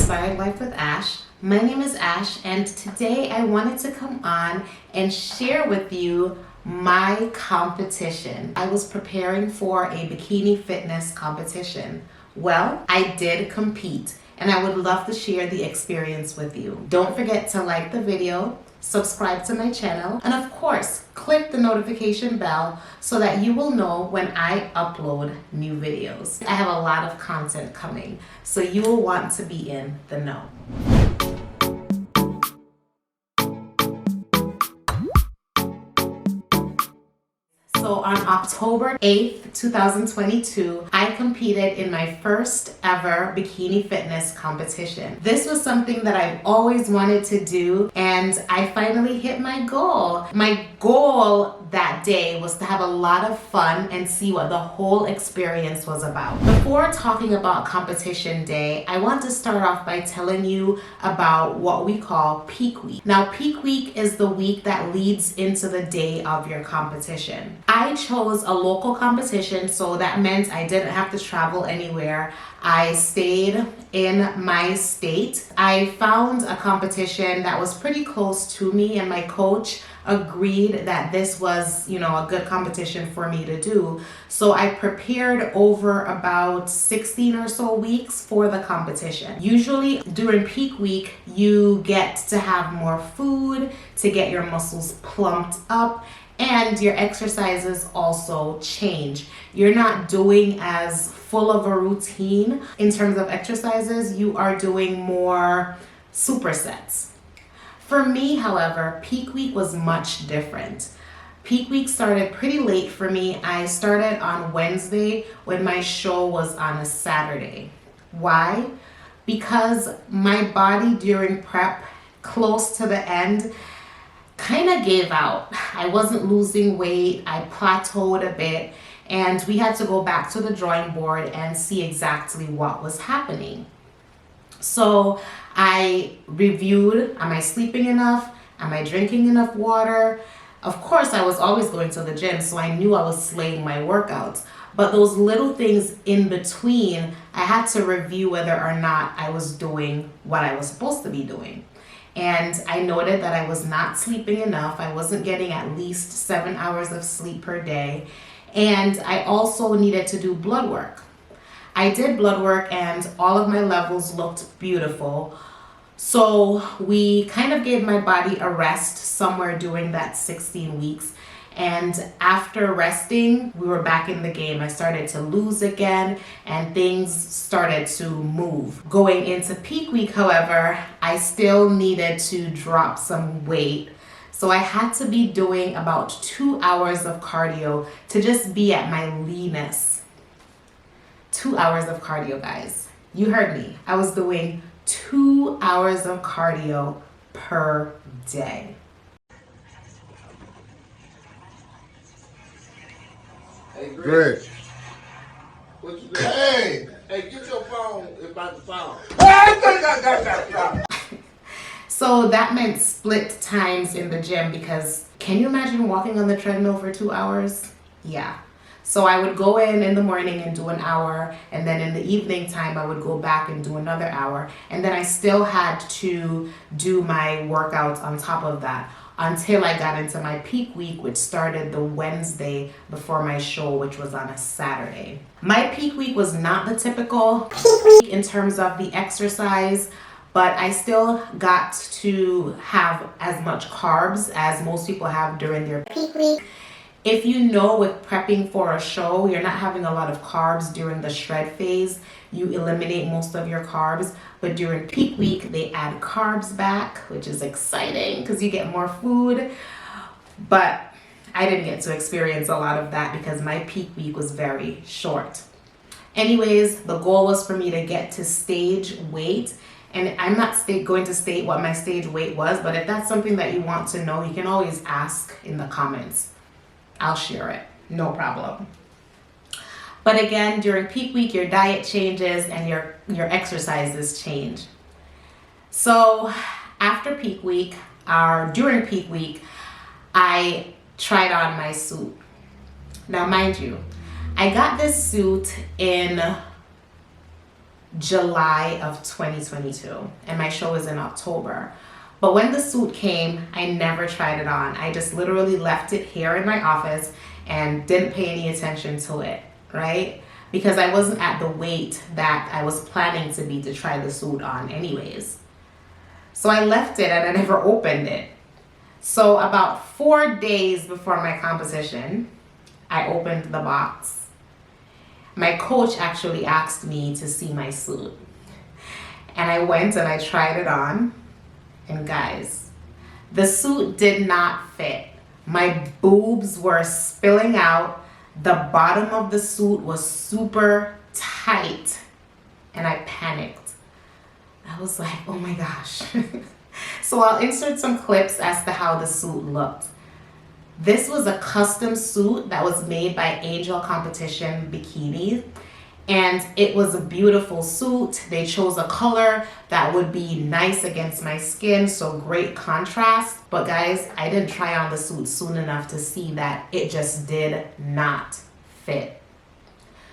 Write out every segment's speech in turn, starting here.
Inspired Life with Ash. My name is Ash, and today I wanted to come on and share with you my competition. I was preparing for a bikini fitness competition. Well, I did compete, and I would love to share the experience with you. Don't forget to like the video, subscribe to my channel, and of course, click the notification bell so that you will know when I upload new videos. I have a lot of content coming, so you will want to be in the know. So on October 8th, 2022, I competed in my first ever bikini fitness competition. This was something that I've always wanted to do, and I finally hit my goal. My goal that day was to have a lot of fun and see what the whole experience was about. Before talking about competition day, I want to start off by telling you about what we call peak week. Now, peak week is the week that leads into the day of your competition. I chose a local competition, so that meant I didn't have to travel anywhere. I stayed in my state. I found a competition that was pretty close to me, and my coach agreed that this was, a good competition for me to do. So I prepared over about 16 or so weeks for the competition. Usually during peak week, you get to have more food to get your muscles plumped up, and your exercises also change. You're not doing as full of a routine in terms of exercises. You are doing more supersets. For me, however, peak week was much different. Peak week started pretty late for me. I started on Wednesday when my show was on a Saturday. Why? Because my body during prep, close to the end, kind of gave out. I wasn't losing weight. I plateaued a bit, and we had to go back to the drawing board and see exactly what was happening. So I reviewed, am I sleeping enough? Am I drinking enough water? Of course, I was always going to the gym, so I knew I was slaying my workouts. But those little things in between, I had to review whether or not I was doing what I was supposed to be doing. And I noted that I was not sleeping enough. I wasn't getting at least 7 hours of sleep per day. And I also needed to do blood work. I did blood work, and all of my levels looked beautiful. So we kind of gave my body a rest somewhere during that 16 weeks. And after resting, we were back in the game. I started to lose again, and things started to move. Going into peak week, however, I still needed to drop some weight. So I had to be doing about 2 hours of cardio to just be at my leanest. 2 hours of cardio, guys. You heard me. I was doing 2 hours of cardio per day. Hey, Greg. What you doing? Hey, get your phone about the phone. So that meant split times in the gym, because can you imagine walking on the treadmill for 2 hours? Yeah. So I would go in the morning and do an hour, and then in the evening time I would go back and do another hour, and then I still had to do my workouts on top of that until I got into my peak week, which started the Wednesday before my show, which was on a Saturday. My peak week was not the typical peak week in terms of the exercise, but I still got to have as much carbs as most people have during their peak week. If you know, with prepping for a show, you're not having a lot of carbs during the shred phase. You eliminate most of your carbs, but during peak week, they add carbs back, which is exciting because you get more food. But I didn't get to experience a lot of that because my peak week was very short. Anyways, the goal was for me to get to stage weight. And I'm not going to state what my stage weight was, but if that's something that you want to know, you can always ask in the comments. I'll share it, no problem. But again, during peak week, your diet changes and your exercises change. So after peak week, or during peak week, I tried on my suit. Now, mind you, I got this suit in July of 2022, and my show is in October. But when the suit came, I never tried it on. I just literally left it here in my office and didn't pay any attention to it, right? Because I wasn't at the weight that I was planning to be to try the suit on anyways. So I left it and I never opened it. So about 4 days before my competition, I opened the box. My coach actually asked me to see my suit. And I went and I tried it on. And guys, the suit did not fit. My boobs were spilling out. The bottom of the suit was super tight. And I panicked. I was like, oh my gosh. So I'll insert some clips as to how the suit looked. This was a custom suit that was made by Angel Competition Bikini. And it was a beautiful suit. They chose a color that would be nice against my skin, so great contrast. But guys, I didn't try on the suit soon enough to see that it just did not fit.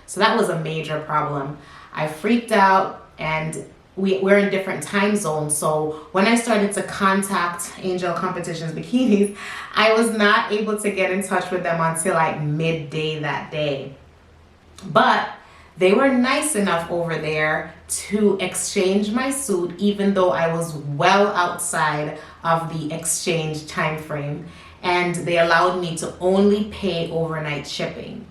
So that was a major problem. I freaked out, and we're in different time zones. So when I started to contact Angel Competitions Bikinis, I was not able to get in touch with them until like midday that day. But they were nice enough over there to exchange my suit, even though I was well outside of the exchange time frame, and they allowed me to only pay overnight shipping.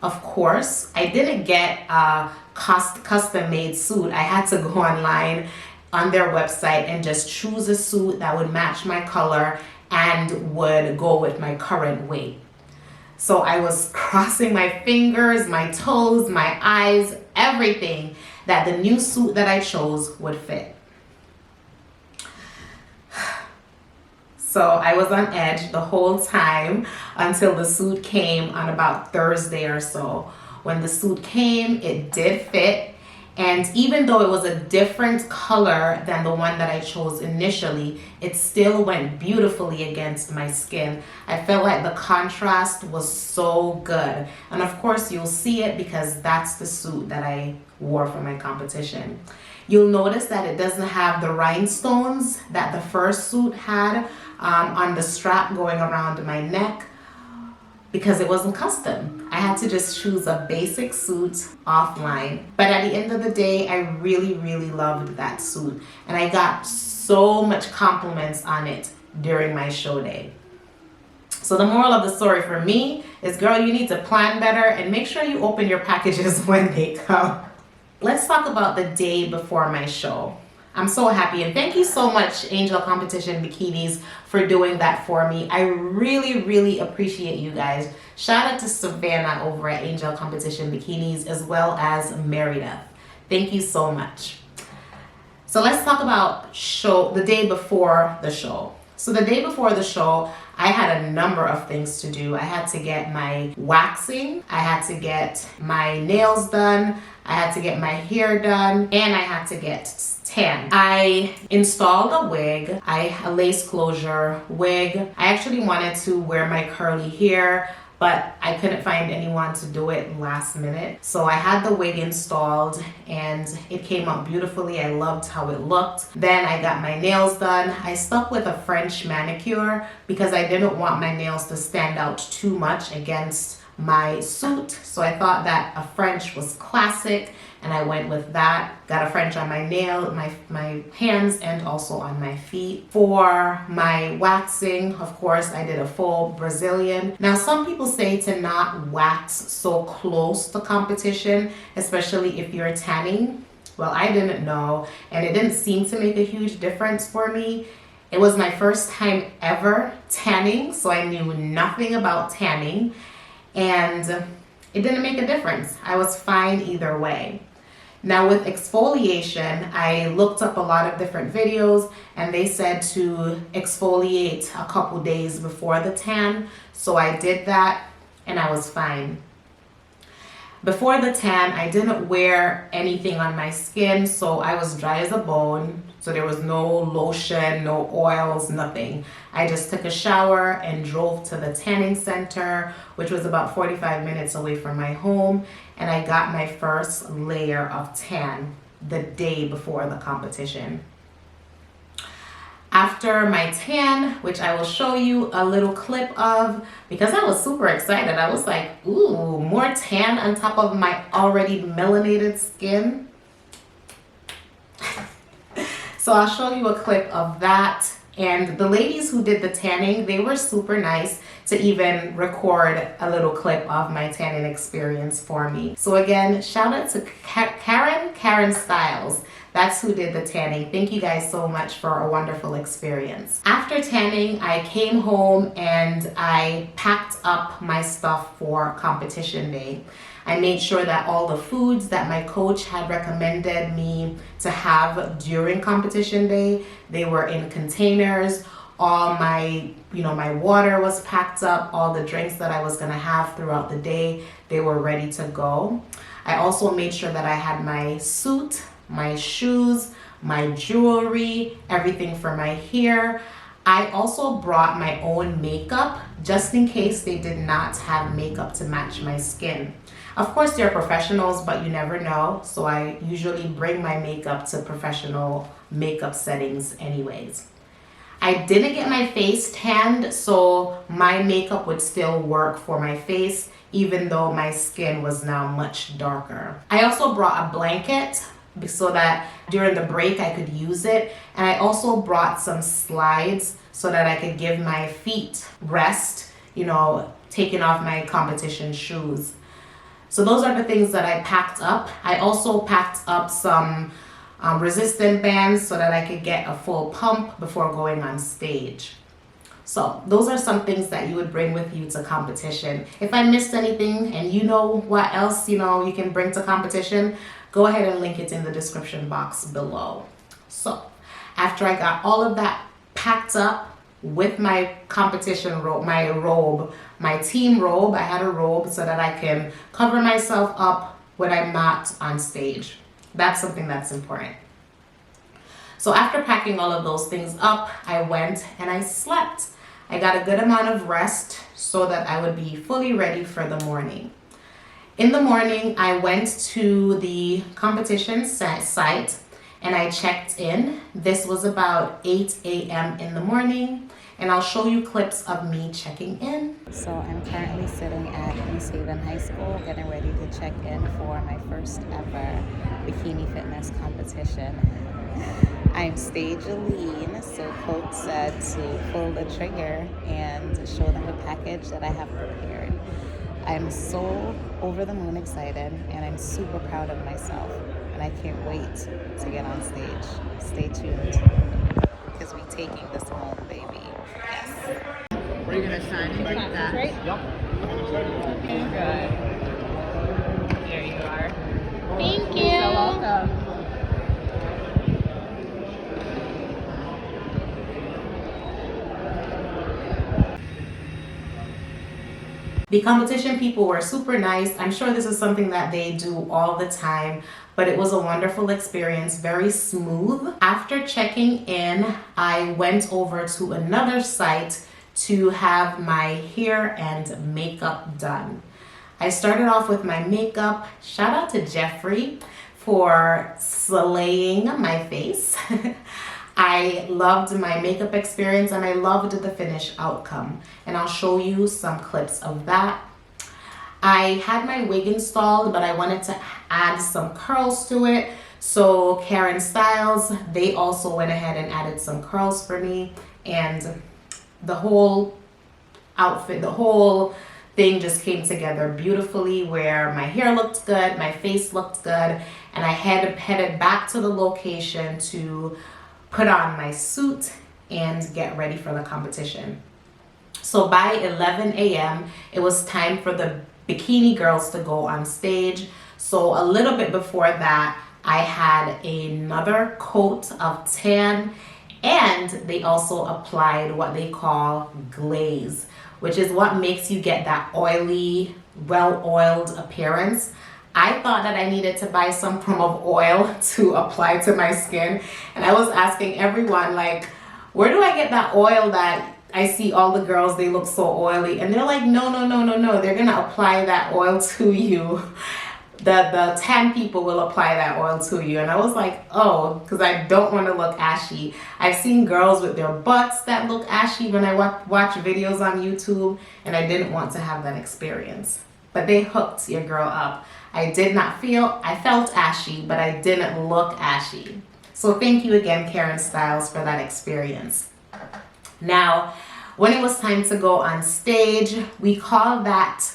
Of course, I didn't get a custom-made suit. I had to go online on their website and just choose a suit that would match my color and would go with my current weight. So I was crossing my fingers, my toes, my eyes, everything that the new suit that I chose would fit. So I was on edge the whole time until the suit came on about Thursday or so. When the suit came, it did fit. And even though it was a different color than the one that I chose initially, it still went beautifully against my skin. I felt like the contrast was so good. And of course, you'll see it because that's the suit that I wore for my competition. You'll notice that it doesn't have the rhinestones that the first suit had on the strap going around my neck, because it wasn't custom. I had to just choose a basic suit offline. But at the end of the day, I really, really loved that suit. And I got so much compliments on it during my show day. So the moral of the story for me is, girl, you need to plan better and make sure you open your packages when they come. Let's talk about the day before my show. I'm so happy, and thank you so much, Angel Competition Bikinis, for doing that for me. I really, really appreciate you guys. Shout out to Savannah over at Angel Competition Bikinis, as well as Meredith. Thank you so much. So let's talk about the day before the show. So the day before the show, I had a number of things to do. I had to get my waxing, I had to get my nails done, I had to get my hair done, and I had to get tan. I installed a wig, a lace closure wig. I actually wanted to wear my curly hair, but I couldn't find anyone to do it last minute. So I had the wig installed and it came out beautifully. I loved how it looked. Then I got my nails done. I stuck with a French manicure because I didn't want my nails to stand out too much against my suit. So I thought that a French was classic, and I went with that. Got a French on my nail, my hands, and also on my feet. For my waxing, of course, I did a full Brazilian. Now, some people say to not wax so close to competition, especially if you're tanning. Well, I didn't know, and it didn't seem to make a huge difference for me. It was my first time ever tanning, so I knew nothing about tanning, and it didn't make a difference. I was fine either way. Now with exfoliation, I looked up a lot of different videos, and they said to exfoliate a couple days before the tan. So I did that and I was fine. Before the tan, I didn't wear anything on my skin, so I was dry as a bone. So there was no lotion, no oils, nothing. I just took a shower and drove to the tanning center, which was about 45 minutes away from my home, and I got my first layer of tan. the day before the competition. After my tan, which I will show you a little clip of, because I was super excited. I was like, ooh, more tan on top of my already melanated skin. So I'll show you a clip of that. And the ladies who did the tanning, they were super nice to even record a little clip of my tanning experience for me. So again, shout out to Karen Styles. That's who did the tanning. Thank you guys so much for a wonderful experience. After tanning, I came home and I packed up my stuff for competition day. I made sure that all the foods that my coach had recommended me to have during competition day, they were in containers. All my, my water was packed up. All the drinks that I was gonna have throughout the day, they were ready to go. I also made sure that I had my suit, my shoes, my jewelry, everything for my hair. I also brought my own makeup just in case they did not have makeup to match my skin. Of course, they're professionals, but you never know. So I usually bring my makeup to professional makeup settings anyways. I didn't get my face tanned, so my makeup would still work for my face, even though my skin was now much darker. I also brought a blanket so that during the break I could use it. And I also brought some slides so that I could give my feet rest, taking off my competition shoes. So those are the things that I packed up. I also packed up some resistant bands so that I could get a full pump before going on stage. So those are some things that you would bring with you to competition. If I missed anything and you know what else you can bring to competition, go ahead and link it in the description box below. So after I got all of that packed up with my competition robe, my team robe, I had a robe so that I can cover myself up when I'm not on stage. That's something that's important. So after packing all of those things up, I went and I slept. I got a good amount of rest so that I would be fully ready for the morning. In the morning, I went to the competition site and I checked in. This was about 8 a.m. in the morning, and I'll show you clips of me checking in. So I'm currently sitting at East Haven High School, getting ready to check in for my first ever bikini fitness competition. I'm stage lean, so Coach said to pull the trigger and show them the package that I have prepared. I'm so over the moon excited, and I'm super proud of myself, and I can't wait to get on stage. Stay tuned, because we're taking this home, baby. Yes. We're gonna shine it like that. Right? Yep. Good. There you are. Thank you. You're so welcome. The competition people were super nice. I'm sure this is something that they do all the time, but it was a wonderful experience, very smooth. After checking in, I went over to another site to have my hair and makeup done. I started off with my makeup. Shout out to Jeffrey for slaying my face. I loved my makeup experience and I loved the finished outcome, and I'll show you some clips of that. I had my wig installed, but I wanted to add some curls to it, so Karen Styles, they also went ahead and added some curls for me, and the whole outfit, the whole thing just came together beautifully, where my hair looked good, my face looked good, and I headed back to the location to put on my suit and get ready for the competition. So by 11 a.m., it was time for the bikini girls to go on stage. So a little bit before that, I had another coat of tan, and they also applied what they call glaze, which is what makes you get that oily, well-oiled appearance. I thought that I needed to buy some form of oil to apply to my skin, and I was asking everyone, like, where do I get that oil that I see all the girls, they look so oily? And they're like, no, they're gonna apply that oil to you the tan people will apply that oil to you. And I was like, oh, because I don't want to look ashy. I've seen girls with their butts that look ashy when I watch videos on YouTube, and I didn't want to have that experience. But they hooked your girl up. I felt ashy, but I didn't look ashy. So thank you again, Karen Styles, for that experience. Now, when it was time to go on stage, we call that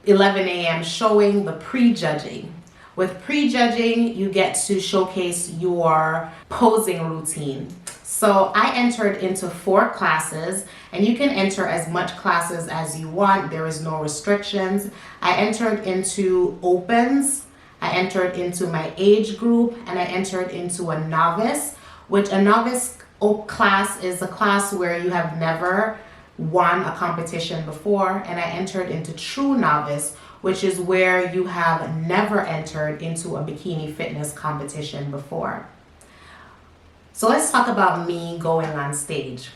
11 a.m. showing the pre-judging. With pre-judging, you get to showcase your posing routine. So I entered into 4 classes, and you can enter as much classes as you want. There is no restrictions. I entered into opens, I entered into my age group, and I entered into a novice, which a novice class is a class where you have never won a competition before, and I entered into true novice, which is where you have never entered into a bikini fitness competition before. So let's talk about me going on stage.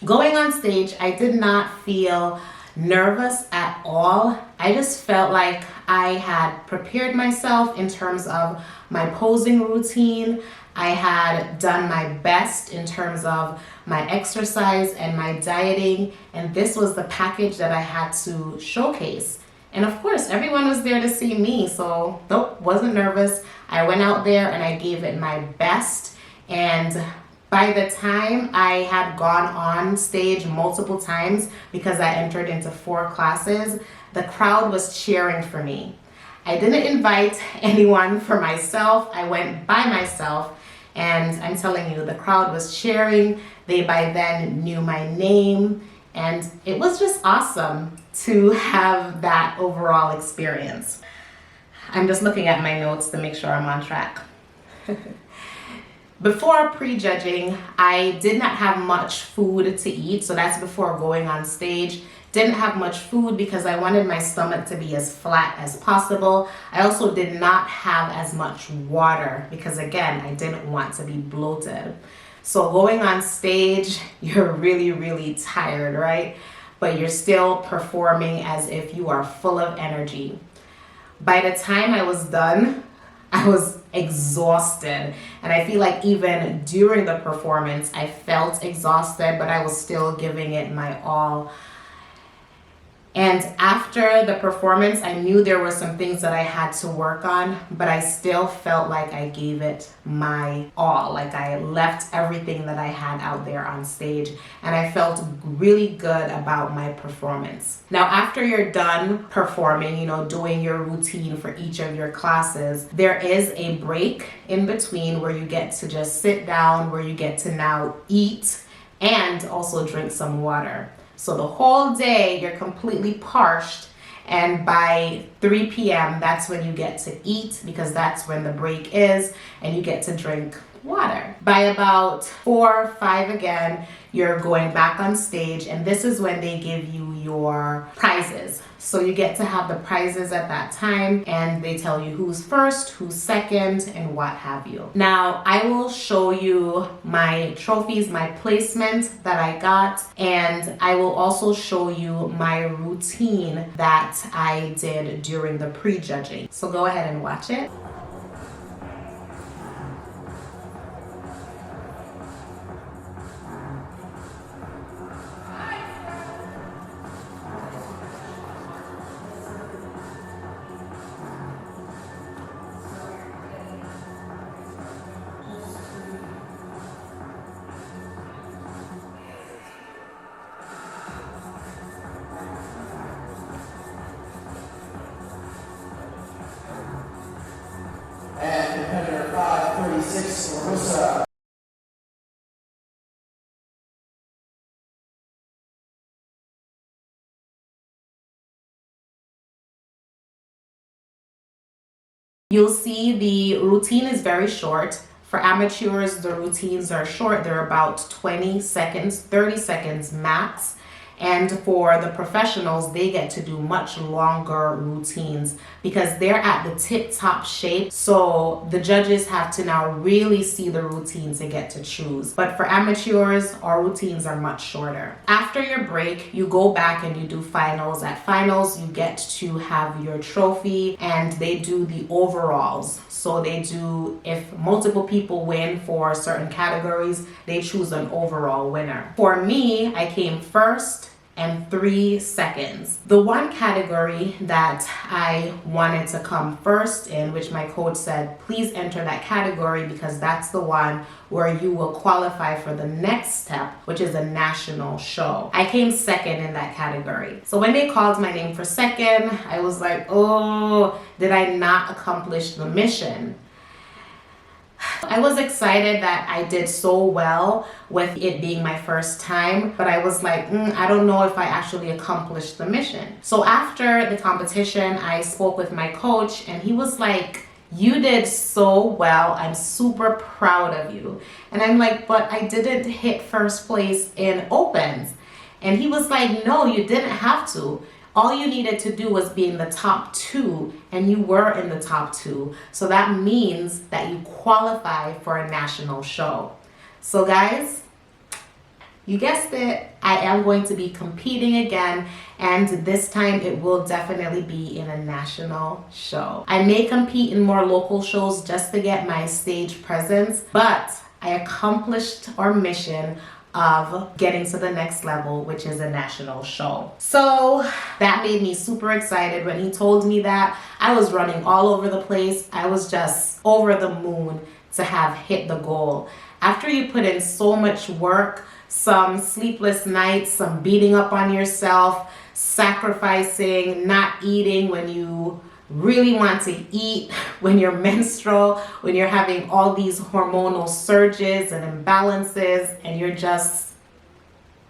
Going on stage, I did not feel nervous at all. I just felt like I had prepared myself in terms of my posing routine. I had done my best in terms of my exercise and my dieting, and this was the package that I had to showcase. And of course, everyone was there to see me, so nope, wasn't nervous. I went out there and I gave it my best, and by the time I had gone on stage multiple times, because I entered into 4 classes, the crowd was cheering for me. I didn't invite anyone for myself. I went by myself, and I'm telling you, the crowd was cheering. They by then knew my name, and it was just awesome to have that overall experience. I'm just looking at my notes to make sure I'm on track. Before prejudging, I did not have much food to eat, so that's before going on stage. Didn't have much food because I wanted my stomach to be as flat as possible. I also did not have as much water because, again, I didn't want to be bloated. So going on stage, you're really, really tired, right? But you're still performing as if you are full of energy. By the time I was done, I was exhausted, and I feel like even during the performance I felt exhausted, but I was still giving it my all. And after the performance, I knew there were some things that I had to work on, but I still felt like I gave it my all. Like I left everything that I had out there on stage, and I felt really good about my performance. Now, after you're done performing, doing your routine for each of your classes, there is a break in between where you get to just sit down, where you get to now eat and also drink some water. So the whole day you're completely parched, and by 3 p.m. that's when you get to eat, because that's when the break is, and you get to drink water. By about 4 or 5 again, you're going back on stage, and this is when they give you your prizes. So you get to have the prizes at that time, and they tell you who's first, who's second, and what have you. Now, I will show you my trophies, my placement that I got, and I will also show you my routine that I did during the pre-judging. So go ahead and watch it. And competitor 536, Larissa. You'll see the routine is very short. For amateurs, the routines are short. They're about 20 seconds, 30 seconds max. And for the professionals, they get to do much longer routines because they're at the tip-top shape. So the judges have to now really see the routines they get to choose. But for amateurs, our routines are much shorter. After your break, you go back and you do finals. At finals, you get to have your trophy, and they do the overalls. So they do, if multiple people win for certain categories, they choose an overall winner. For me, I came first and 3 seconds. The one category that I wanted to come first in, which my coach said, please enter that category because that's the one where you will qualify for the next step, which is a national show. I came second in that category. So when they called my name for second, I was like, oh, did I not accomplish the mission? I was excited that I did so well with it being my first time, but I was like, I don't know if I actually accomplished the mission. So after the competition, I spoke with my coach and he was like, you did so well. I'm super proud of you. And I'm like, but I didn't hit first place in opens. And he was like, no, you didn't have to. All you needed to do was be in the top 2, and you were in the top 2. So that means that you qualify for a national show. So guys, you guessed it, I am going to be competing again, and this time it will definitely be in a national show. I may compete in more local shows just to get my stage presence, but I accomplished our mission of getting to the next level, which is a national show. So that made me super excited. When he told me that, I was running all over the place. I was just over the moon to have hit the goal. After you put in so much work, some sleepless nights, some beating up on yourself, sacrificing, not eating when you really want to eat, when you're menstrual, when you're having all these hormonal surges and imbalances and you're just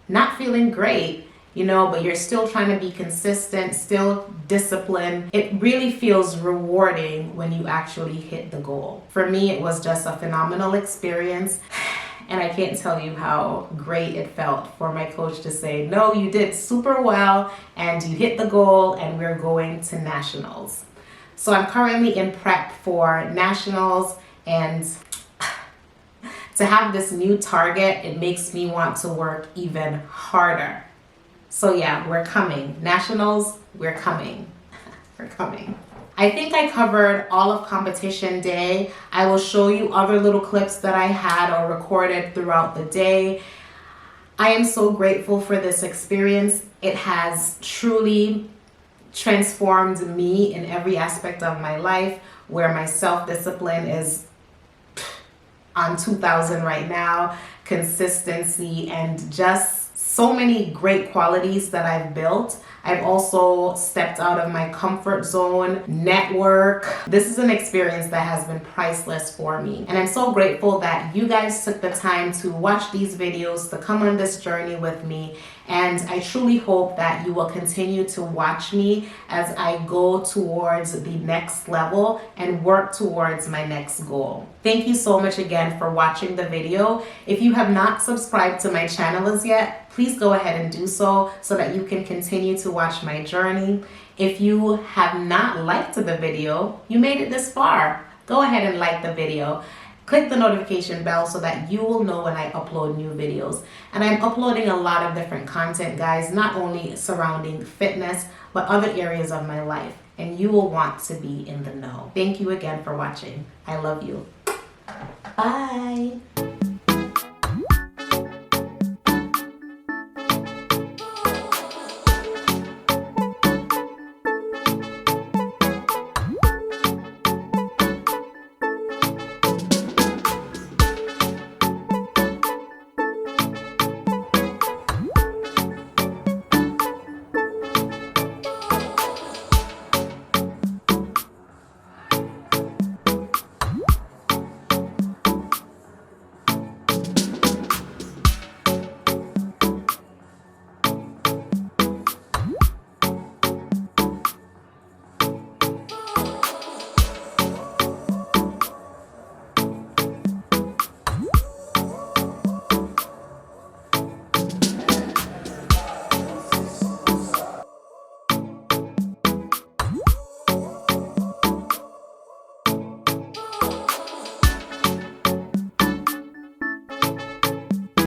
not feeling great, you know, but you're still trying to be consistent, still disciplined. It really feels rewarding when you actually hit the goal. For me, it was just a phenomenal experience. And I can't tell you how great it felt for my coach to say, no, you did super well and you hit the goal and we're going to nationals. So I'm currently in prep for nationals, and to have this new target, it makes me want to work even harder. So yeah, we're coming. Nationals, we're coming. We're coming. I think I covered all of competition day. I will show you other little clips that I had or recorded throughout the day. I am so grateful for this experience. It has truly transformed me in every aspect of my life, where my self-discipline is on 2000 right now, consistency, and just so many great qualities that I've built. I've also stepped out of my comfort zone, network. This is an experience that has been priceless for me. And I'm so grateful that you guys took the time to watch these videos, to come on this journey with me. And I truly hope that you will continue to watch me as I go towards the next level and work towards my next goal. Thank you so much again for watching the video. If you have not subscribed to my channel as yet, please go ahead and do so that you can continue to watch my journey. If you have not liked the video, you made it this far, go ahead and like the video. Click the notification bell so that you will know when I upload new videos. And I'm uploading a lot of different content, guys, not only surrounding fitness, but other areas of my life. And you will want to be in the know. Thank you again for watching. I love you. Bye.